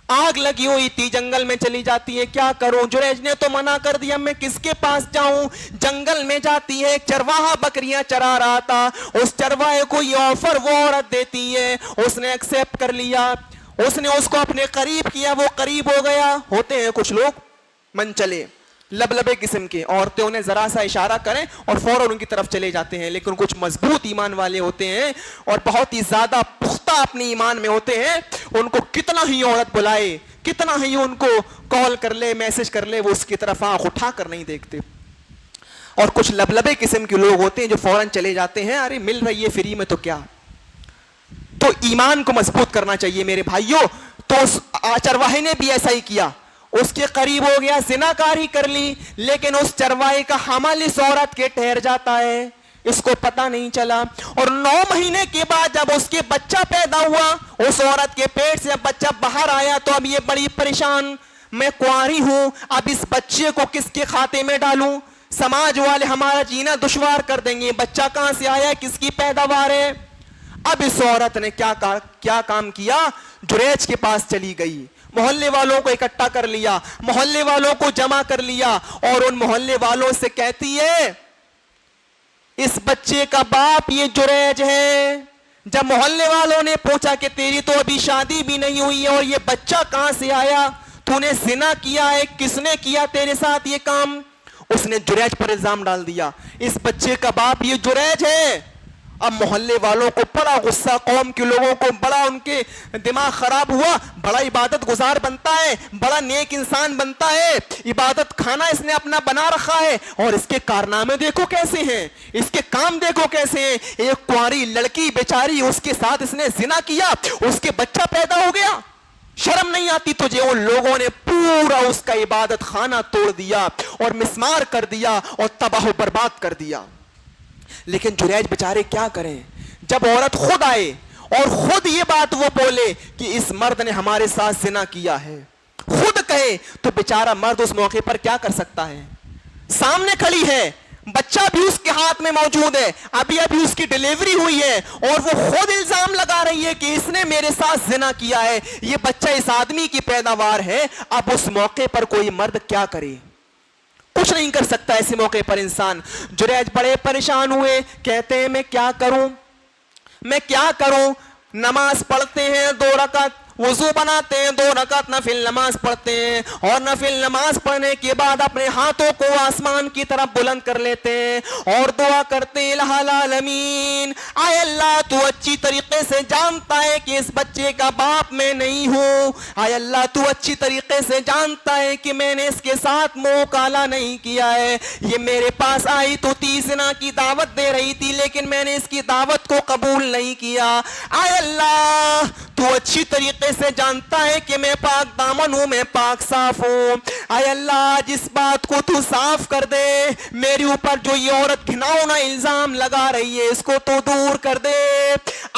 آگ لگی ہوئی تھی, جنگل میں چلی جاتی ہے, کیا کروں, جریج نے تو منع کر دیا, میں کس کے پاس جاؤں. جنگل میں جاتی ہے, ایک چرواہا بکریاں چرا رہا تھا, اس چرواہے کو یہ آفر وہ عورت دیتی ہے, اس نے ایکسپٹ کر لیا, اس نے اس کو اپنے قریب کیا, وہ قریب ہو گیا. ہوتے ہیں کچھ لوگ من چلے لبلبے قسم کے, عورتیں انہیں ذرا سا اشارہ کریں اور فوراً ان کی طرف چلے جاتے ہیں, لیکن کچھ مضبوط ایمان والے ہوتے ہیں اور بہت ہی زیادہ پختہ اپنے ایمان میں ہوتے ہیں. ان کو کتنا ہی عورت بلائے, کتنا ہی ان کو کال کر لے, میسج کر لے, وہ اس کی طرف آنکھ اٹھا کر نہیں دیکھتے. اور کچھ لبلبے قسم کے لوگ ہوتے ہیں جو فوراً چلے جاتے ہیں, ارے مل رہی ہے فری میں تو کیا. تو ایمان کو مضبوط کرنا چاہیے میرے بھائیوں. تو اس چرواہے نے بھی ایسا ہی کیا, اس کے قریب ہو گیا, زناکاری کر لی, لیکن اس چرواہے کا حمل اس عورت کے ٹھہر جاتا ہے, اس کو پتہ نہیں چلا. اور 9 مہینے کے بعد جب اس کے بچہ پیدا ہوا, اس عورت کے پیٹ سے بچہ باہر آیا, تو اب یہ بڑی پریشان, میں کنواری ہوں, اب اس بچے کو کس کے کھاتے میں ڈالوں, سماج والے ہمارا جینا دشوار کر دیں گے, بچہ کہاں سے آیا, کس کی پیداوار ہے. اب اس عورت نے کیا کام کیا, جریج کے پاس چلی گئی, محلے والوں کو اکٹھا کر لیا, محلے والوں کو جمع کر لیا, اور ان محلے والوں سے کہتی ہے اس بچے کا باپ یہ جریج ہے. جب محلے والوں نے پوچھا کہ تیری تو ابھی شادی بھی نہیں ہوئی ہے اور یہ بچہ کہاں سے آیا, تو نے زنا کیا ہے, کس نے کیا تیرے ساتھ یہ کام, اس نے جریج پر الزام ڈال دیا, اس بچے کا باپ یہ جریج ہے. اب محلے والوں کو بڑا غصہ, قوم کے لوگوں کو بڑا ان کے دماغ خراب ہوا, بڑا عبادت گزار بنتا ہے, بڑا نیک انسان بنتا ہے, عبادت خانہ اس نے اپنا بنا رکھا ہے, اور اس کے کارنامے دیکھو کیسے ہیں, اس کے کام دیکھو کیسے ہیں. ایک کنواری لڑکی بیچاری, اس کے ساتھ اس نے زنا کیا, اس کے بچہ پیدا ہو گیا, شرم نہیں آتی تجھے. ان لوگوں نے پورا اس کا عبادت خانہ توڑ دیا اور مسمار کر دیا اور تباہ و برباد کر دیا. لیکن جریج بیچارے کیا کریں, جب عورت خود آئے اور خود یہ بات وہ بولے کہ اس مرد نے ہمارے ساتھ زنا کیا ہے، خود کہے، تو بیچارہ مرد اس موقع پر کیا کر سکتا ہے؟ سامنے کھڑی ہے، بچہ بھی اس کے ہاتھ میں موجود ہے، ابھی اس کی ڈیلیوری ہوئی ہے، اور وہ خود الزام لگا رہی ہے کہ اس نے میرے ساتھ زنا کیا ہے، یہ بچہ اس آدمی کی پیداوار ہے۔ اب اس موقع پر کوئی مرد کیا کرے؟ کچھ نہیں کر سکتا ایسے موقع پر انسان۔ جریج بڑے پریشان ہوئے، کہتے ہیں میں کیا کروں؟ نماز پڑھتے ہیں 2 رکعت، وضو بناتے ہیں 2 رکعت نفل نماز پڑھتے ہیں، اور نفل نماز پڑھنے کے بعد اپنے ہاتھوں کو آسمان کی طرف بلند کر لیتے ہیں اور دعا کرتے ہیں، الہ العالمین، اے اللہ تو اچھی طریقے سے جانتا ہے کہ اس بچے کا باپ میں نہیں ہوں، اے اللہ تو اچھی طریقے سے جانتا ہے کہ میں نے اس کے ساتھ منہ کالا نہیں کیا ہے، یہ میرے پاس آئی تو زنا کی دعوت دے رہی تھی لیکن میں نے اس کی دعوت کو قبول نہیں کیا، اے اللہ تو اچھی طریقے سے جانتا ہے کہ میں پاک دامن ہوں، میں پاک صاف ہوں، اے اللہ جس بات کو تو صاف کر دے، میرے اوپر جو یہ عورت گھناؤنا الزام لگا رہی ہے اس کو تو دور کر دے،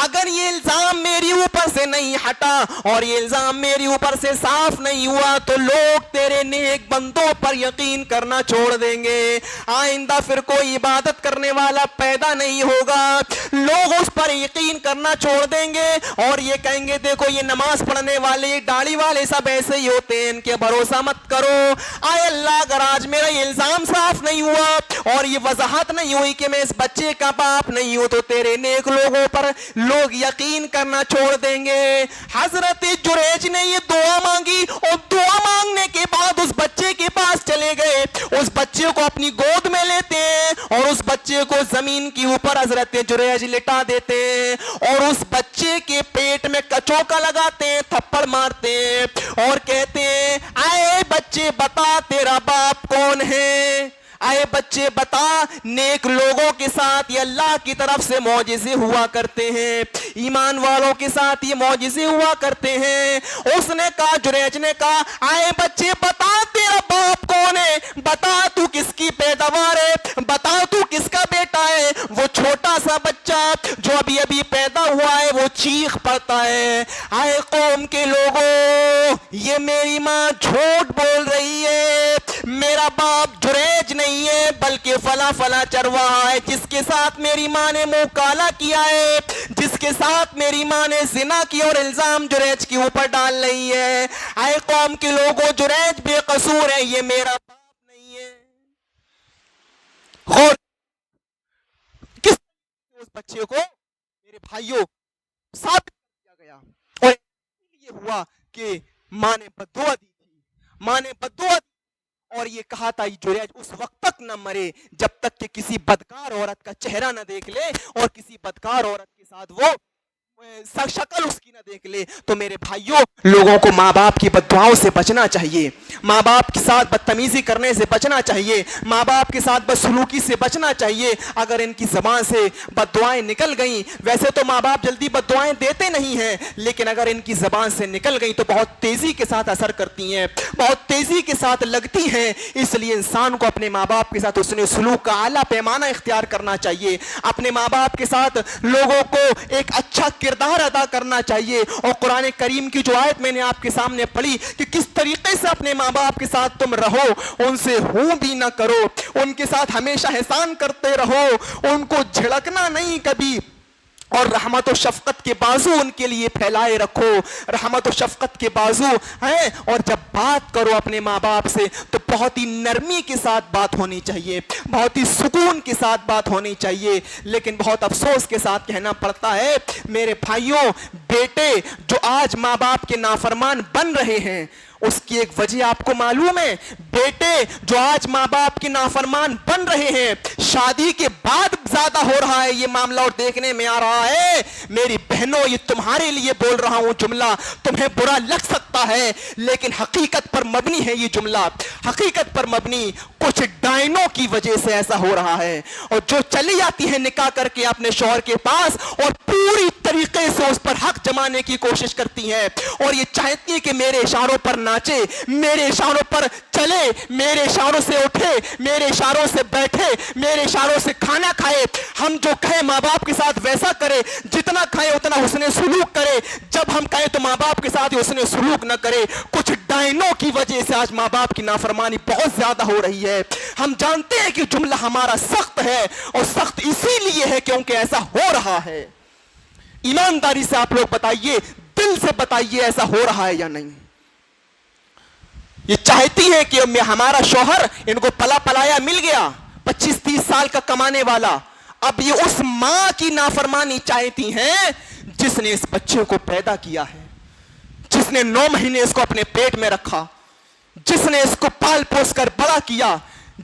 اگر یہ الزام میری اوپر سے نہیں ہٹا اور یہ الزام میری اوپر سے صاف نہیں ہوا تو لوگ تیرے نیک بندوں پر یقین کرنا چھوڑ دیں گے، آئندہ پھر کوئی عبادت کرنے والا پیدا نہیں ہوگا، لوگ اس پر یقین کرنا چھوڑ دیں گے اور یہ کہیں گے دیکھو یہ نماز پڑھنے والے داڑھی والے سب ایسے ہی ہوتے ہیں، ان کے بھروسہ مت کرو، اے اللہ اگر آج میرا یہ الزام صاف نہیں ہوا اور یہ وضاحت نہیں ہوئی کہ میں اس بچے کا باپ نہیں ہوں تو تیرے نیک لوگوں پر لوگ یقین کرنا چھوڑ دیں گے۔ حضرت جریج نے یہ دعا مانگی اور دعا مانگنے کے بعد اس بچے کے پاس چلے گئے، اس بچے کو اپنی گود میں لیتے ہیں اور اس بچے کو زمین کے اوپر حضرت جریج لٹا دیتے ہیں اور اس بچے کے پیٹ میں کچوکا لگاتے ہیں، تھپڑ مارتے ہیں اور کہتے ہیں اے بچے بتا تیرا باپ کون ہے، اے بچے بتا۔ نیک لوگوں کے ساتھ یہ اللہ کی طرف سے معجزے ہوا کرتے ہیں، ایمان والوں کے ساتھ یہ معجزے ہوا کرتے ہیں۔ اس نے کہا، جریج نے کہا اے بچے بتا تیرا باپ کون ہے، بتا تو کس کی پیداوار ہے، بتا تو کس کا بیٹا ہے۔ وہ چھوٹا سا بچہ جو ابھی پیدا ہوا ہے وہ چیخ پڑتا ہے، اے قوم کے لوگوں یہ میری ماں جھوٹ بول رہی ہے، میرا باپ جریج نہیں ہے بلکہ فلاں چرواہا ہے جس کے ساتھ میری ماں نے منہ کالا کیا ہے، جس کے ساتھ میری ماں نے زنا کی اور الزام جریج کے اوپر ڈال رہی ہے۔ اے قوم کے لوگوں جریج بے قصور ہے، یہ میرا باپ نہیں ہے۔ غور کس اس بچے کو میرے بھائیوں ثابت کیا گیا اور یہ ہوا کہ ماں نے بددعا دی تھی، اور یہ کہا تھا جریج اس وقت تک نہ مرے جب تک کہ کسی بدکار عورت کا چہرہ نہ دیکھ لے اور کسی بدکار عورت کے ساتھ وہ شکل اس کی نہ دیکھ لے۔ تو میرے بھائیوں لوگوں کو ماں باپ کی بددعاؤں سے بچنا چاہیے، ماں باپ کے ساتھ بدتمیزی کرنے سے بچنا چاہیے، ماں باپ کے ساتھ بدسلوکی سے بچنا چاہیے۔ اگر ان کی زبان سے بددعائیں نکل گئیں، ویسے تو ماں باپ جلدی بددعائیں دیتے نہیں ہیں لیکن اگر ان کی زبان سے نکل گئیں تو بہت تیزی کے ساتھ اثر کرتی ہیں، بہت تیزی کے ساتھ لگتی ہیں۔ اس لیے انسان کو اپنے ماں باپ کے ساتھ حسن سلوک کا اعلیٰ پیمانہ اختیار کرنا چاہیے، اپنے ماں باپ کے ساتھ لوگوں کو ایک اچھا کردار ادا کرنا چاہیے۔ اور قرآن کریم کی جو آیت میں نے آپ کے سامنے پڑھی کہ کس طریقے سے اپنے ماں باپ کے ساتھ تم رہو، ان سے ہوں بھی نہ کرو، ان کے ساتھ ہمیشہ احسان کرتے رہو، ان کو جھڑکنا نہیں کبھی، اور رحمت و شفقت کے بازو ان کے لیے پھیلائے رکھو، رحمت و شفقت کے بازو ہیں۔ اور جب بات کرو اپنے ماں باپ سے تو بہت ہی نرمی کے ساتھ بات ہونی چاہیے، بہت ہی سکون کے ساتھ بات ہونی چاہیے۔ لیکن بہت افسوس کے ساتھ کہنا پڑتا ہے میرے بھائیوں، بیٹے جو آج ماں باپ کے نافرمان بن رہے ہیں اس کی ایک وجہ آپ کو معلوم ہے؟ بیٹے جو آج ماں باپ کی نافرمان بن رہے ہیں شادی کے بعد زیادہ ہو رہا ہے یہ معاملہ اور دیکھنے میں آ رہا ہے۔ میری بہنوں یہ تمہارے لیے بول رہا ہوں جملہ، تمہیں برا لگ سکتا ہے لیکن حقیقت پر مبنی ہے یہ جملہ، حقیقت پر مبنی۔ کچھ ڈائنوں کی وجہ سے ایسا ہو رہا ہے، اور جو چلی آتی ہیں نکاح کر کے اپنے شوہر کے پاس اور پوری طریقے سے اس پر حق جمانے کی کوشش کرتی ہیں اور یہ چاہتی ہیں کہ میرے اشاروں پر ناچے, میرے اشاروں پر چلے, میرے اشاروں سے اٹھے, میرے اشاروں سے بیٹھے, میرے اشاروں سے کھانا کھائے. ہم جو کہیں ماں باپ کے ساتھ ویسا کرے, جتنا کھائے اتنا حسن سلوک کرے, جب ہم کہیں تو ماں باپ کے ساتھ حسن سلوک نہ کرے. کچھ ڈائنوں کی وجہ سے آج ماں باپ کی نافرمانی بہت زیادہ ہو رہی ہے. ہم جانتے ہیں کہ جملہ ہمارا سخت ہے اور سخت اسی لیے ہے کیونکہ ایسا ہو رہا ہے. ایمانداری سے آپ لوگ بتائیے, دل سے بتائیے, ایسا ہو رہا ہے یا نہیں؟ یہ چاہتی ہے کہ ہمارا شوہر, ان کو پلا پلایا مل گیا 25-30 سال کا کمانے والا, اب یہ اس ماں کی نافرمانی چاہتی ہیں جس نے اس بچے کو پیدا کیا ہے, جس نے 9 مہینے اس کو اپنے پیٹ میں رکھا, جس نے اس کو پال پوس کر بڑا کیا,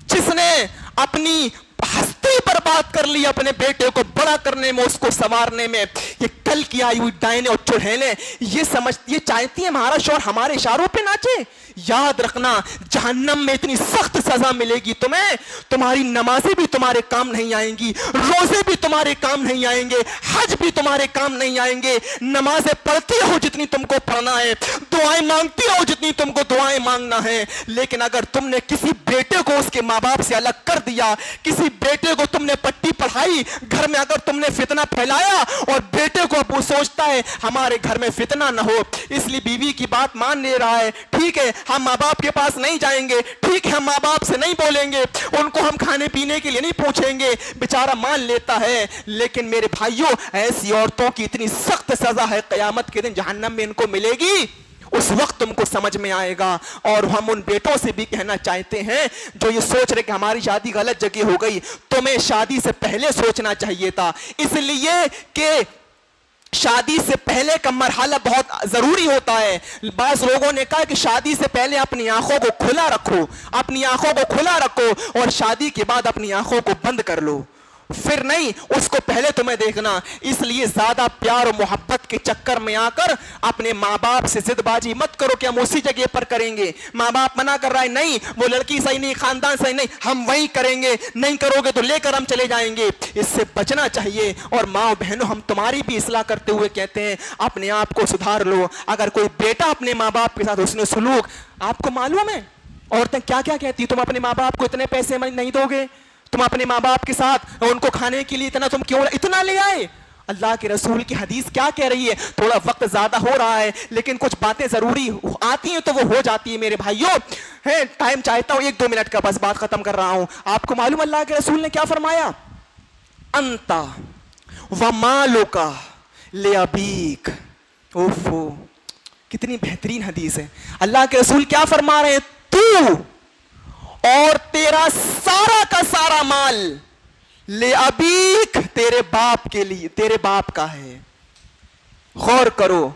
جس نے اپنی ہستی برباد کر لی اپنے بیٹے کو بڑا کرنے میں, اس کو سنوارنے میں. یہ کل کی آئی ہوئی ڈائنے اور چڑھیلیں یہ چاہتی ہیں ہمارا شوہر ہمارے اشاروں پہ ناچے. یاد رکھنا جہنم میں اتنی سخت سزا ملے گی تمہیں, تمہاری نمازیں بھی تمہارے کام نہیں آئیں گی, روزے بھی تمہارے کام نہیں آئیں گے, حج بھی تمہارے کام نہیں آئیں گے. نمازیں پڑھتی ہو جتنی تم کو پڑھنا ہے, دعائیں مانگتی ہو جتنی تم کو دعائیں مانگنا ہے, لیکن اگر تم نے کسی بیٹے کو اس کے ماں باپ سے الگ کر دیا, کسی بیٹے کو تم نے پٹی پڑھائی, گھر میں اگر تم نے فتنہ پھیلایا اور بیٹے کو اب وہ سوچتا ہے ہمارے گھر میں فتنہ نہ ہو, اس لیے بیوی کی بات مان لے رہا ہے, ٹھیک ہے ہم ماں باپ کے پاس نہیں جائیں گے, ٹھیک ہے ہم ماں باپ سے نہیں بولیں گے, ان کو ہم کھانے پینے کے لیے نہیں پوچھیں گے, بیچارہ مان لیتا ہے. لیکن میرے بھائیوں, ایسی عورتوں کی اتنی سخت سزا ہے قیامت کے دن جہنم میں ان کو ملے گی, اس وقت تم کو سمجھ میں آئے گا. اور ہم ان بیٹوں سے بھی کہنا چاہتے ہیں جو یہ سوچ رہے کہ ہماری شادی غلط جگہ ہو گئی, تمہیں شادی سے پہلے سوچنا چاہیے تھا, اس لیے کہ شادی سے پہلے کا مرحلہ بہت ضروری ہوتا ہے. بعض لوگوں نے کہا کہ شادی سے پہلے اپنی آنکھوں کو کھلا رکھو, اپنی آنکھوں کو کھلا رکھو اور شادی کے بعد اپنی آنکھوں کو بند کر لو, پھر نہیں, اس کو پہلے تمہیں دیکھنا. اس لیے زیادہ پیار و محبت کے چکر میں آ کر اپنے ماں باپ سے ضد بازی مت کرو کہ ہم اسی جگہ پر کریں گے. ماں باپ منع کر رہا ہے, نہیں وہ لڑکی صحیح نہیں, خاندان صحیح نہیں, ہم وہی کریں گے, نہیں کرو گے تو لے کر ہم چلے جائیں گے. اس سے بچنا چاہیے. اور ماں بہنوں, ہم تمہاری بھی اصلاح کرتے ہوئے کہتے ہیں اپنے آپ کو سدھار لو. اگر کوئی بیٹا اپنے ماں باپ کے ساتھ حسن سلوک, آپ کو معلوم ہے عورتیں کیا کیا کہتی, تم اپنے ماں باپ کو اتنے پیسے نہیں دو گے, تم اپنے ماں باپ کے ساتھ ان کو کھانے کے لیے تم کیوں اتنا لے آئے. اللہ کے رسول کی حدیث کیا کہہ رہی ہے؟ تھوڑا وقت زیادہ ہو رہا ہے لیکن کچھ باتیں ضروری آتی ہیں تو وہ ہو جاتی ہے میرے بھائیوں. ٹائم چاہتا ہوں 1-2 منٹ کا, بس بات ختم کر رہا ہوں. آپ کو معلوم اللہ کے رسول نے کیا فرمایا؟ انتا ومالک لابیک. اوفو, کتنی بہترین حدیث ہے. اللہ کے رسول کیا فرما رہے ہیں؟ تو اور تیرا سارا کا سارا مال لے ابیک, تیرے باپ کے لیے, تیرے باپ کا ہے. غور کرو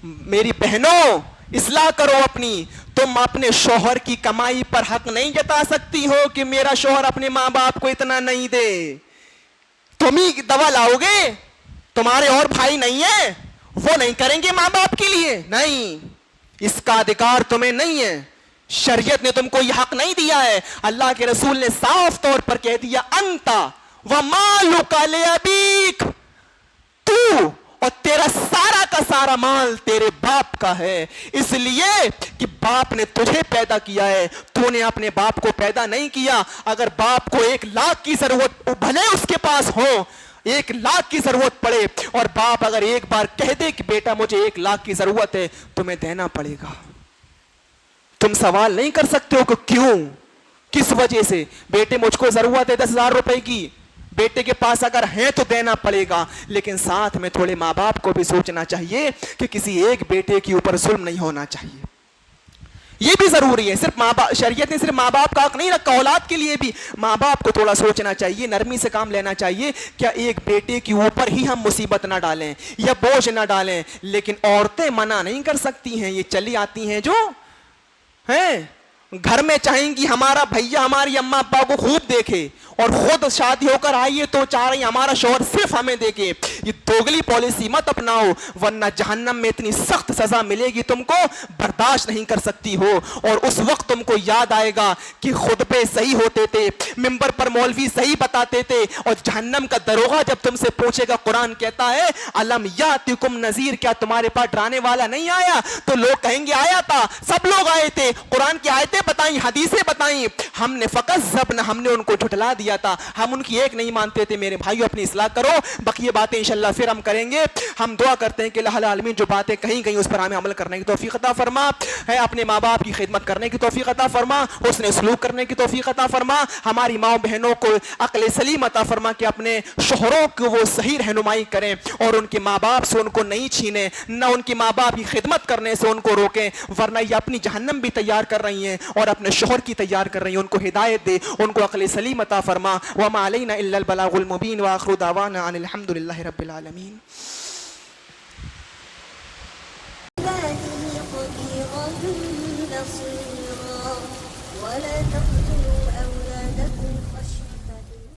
میری بہنوں, اصلاح کرو اپنی. تم اپنے شوہر کی کمائی پر حق نہیں جتا سکتی ہو کہ میرا شوہر اپنے ماں باپ کو اتنا نہیں دے. تم ہی دوا لاؤ گے, تمہارے اور بھائی نہیں ہیں, وہ نہیں کریں گے ماں باپ کے لیے؟ نہیں, اس کا ادھیکار تمہیں نہیں ہے. شریعت نے تم کو یہ حق نہیں دیا ہے. اللہ کے رسول نے صاف طور پر کہہ دیا انتا ومالک لابیک, تو اور تیرا سارا کا سارا مال تیرے باپ کا ہے. اس لیے کہ باپ نے تجھے پیدا کیا ہے, تو نے اپنے باپ کو پیدا نہیں کیا. اگر باپ کو 1 لاکھ کی ضرورت, بھلے اس کے پاس ہو 1 لاکھ کی ضرورت پڑے, اور باپ اگر ایک بار کہہ دے کہ بیٹا مجھے 1 لاکھ کی ضرورت ہے, تمہیں دینا پڑے گا. تم سوال نہیں کر سکتے ہو کہ کیوں, کس وجہ سے. بیٹے مجھ کو ضرورت ہے 10,000 روپے کی, بیٹے کے پاس اگر ہیں تو دینا پڑے گا. لیکن ساتھ میں تھوڑے ماں باپ کو بھی سوچنا چاہیے کہ کسی ایک بیٹے کے اوپر ظلم نہیں ہونا چاہیے. یہ بھی ضروری ہے. صرف شریعت نے صرف ماں باپ کا حق نہیں رکھا, اولاد کے لیے بھی ماں باپ کو تھوڑا سوچنا چاہیے, نرمی سے کام لینا چاہیے. کیا ایک بیٹے کے اوپر ہی ہم مصیبت نہ ڈالیں یا بوجھ نہ ڈالیں؟ لیکن عورتیں منع نہیں کر سکتی ہیں, یہ چلی آتی ہیں جو ہیں گھر میں چاہیں گی ہمارا بھیا ہماری اما ابا کو خوب دیکھے اور خود شادی ہو کر آئیے تو چاہ رہی ہمارا شوہر صرف ہمیں دیکھے. یہ دوگلی پالیسی مت اپناؤ ورنہ جہنم میں اتنی سخت سزا ملے گی تم کو برداشت نہیں کر سکتی ہو. اور اس وقت تم کو یاد آئے گا کہ خطبے صحیح ہوتے تھے, منبر پر مولوی صحیح بتاتے تھے, اور جہنم کا دروغہ جب تم سے پوچھے گا قرآن کہتا ہے الم یاتکم نذیر, کیا تمہارے پاس ڈرانے والا نہیں آیا؟ تو لوگ کہیں گے آیا تھا, سب لوگ آئے تھے, قرآن کی آیتیں بتائیں, حدیثیں بتائیں, ہم نے فقط زبن ہم نے ان کو جھٹلا دیا تھا, ہم ان کی ایک نہیں مانتے تھے. میرے بھائیو اپنی اصلاح کرو, بقیہ باتیں انشاءاللہ پھر ہم کریں گے. ہم دعا کرتے ہیں کہ اللہ العالمین جو باتیں کہیں گئی اس پر ہمیں عمل کرنے کی توفیق عطا فرما, ہے اپنے ماں باپ کی خدمت کرنے کی توفیق عطا فرما, حسن سلوک کرنے کی توفیق عطا فرما, ہماری ماں بہنوں کو عقل سلیم عطا فرما کہ اپنے شوہروں کو وہ صحیح رہنمائی کریں اور ان کے ماں باپ سے ان کو نہیں چھینے, نہ ان کے ماں باپ کی خدمت کرنے سے ان کو روکیں, ورنہ یہ اپنی جہنم بھی تیار کر رہی ہیں اور اپنے شوہر کی تیار کر رہی ہیں. ان کو ہدایت دے, ان کو عقل سلیم عطا فرما. وما علینا الا البلاغ المبین واخر دعوانا ان الحمد للہ رب العالمین. ولا تقتلوا أولادكم خشية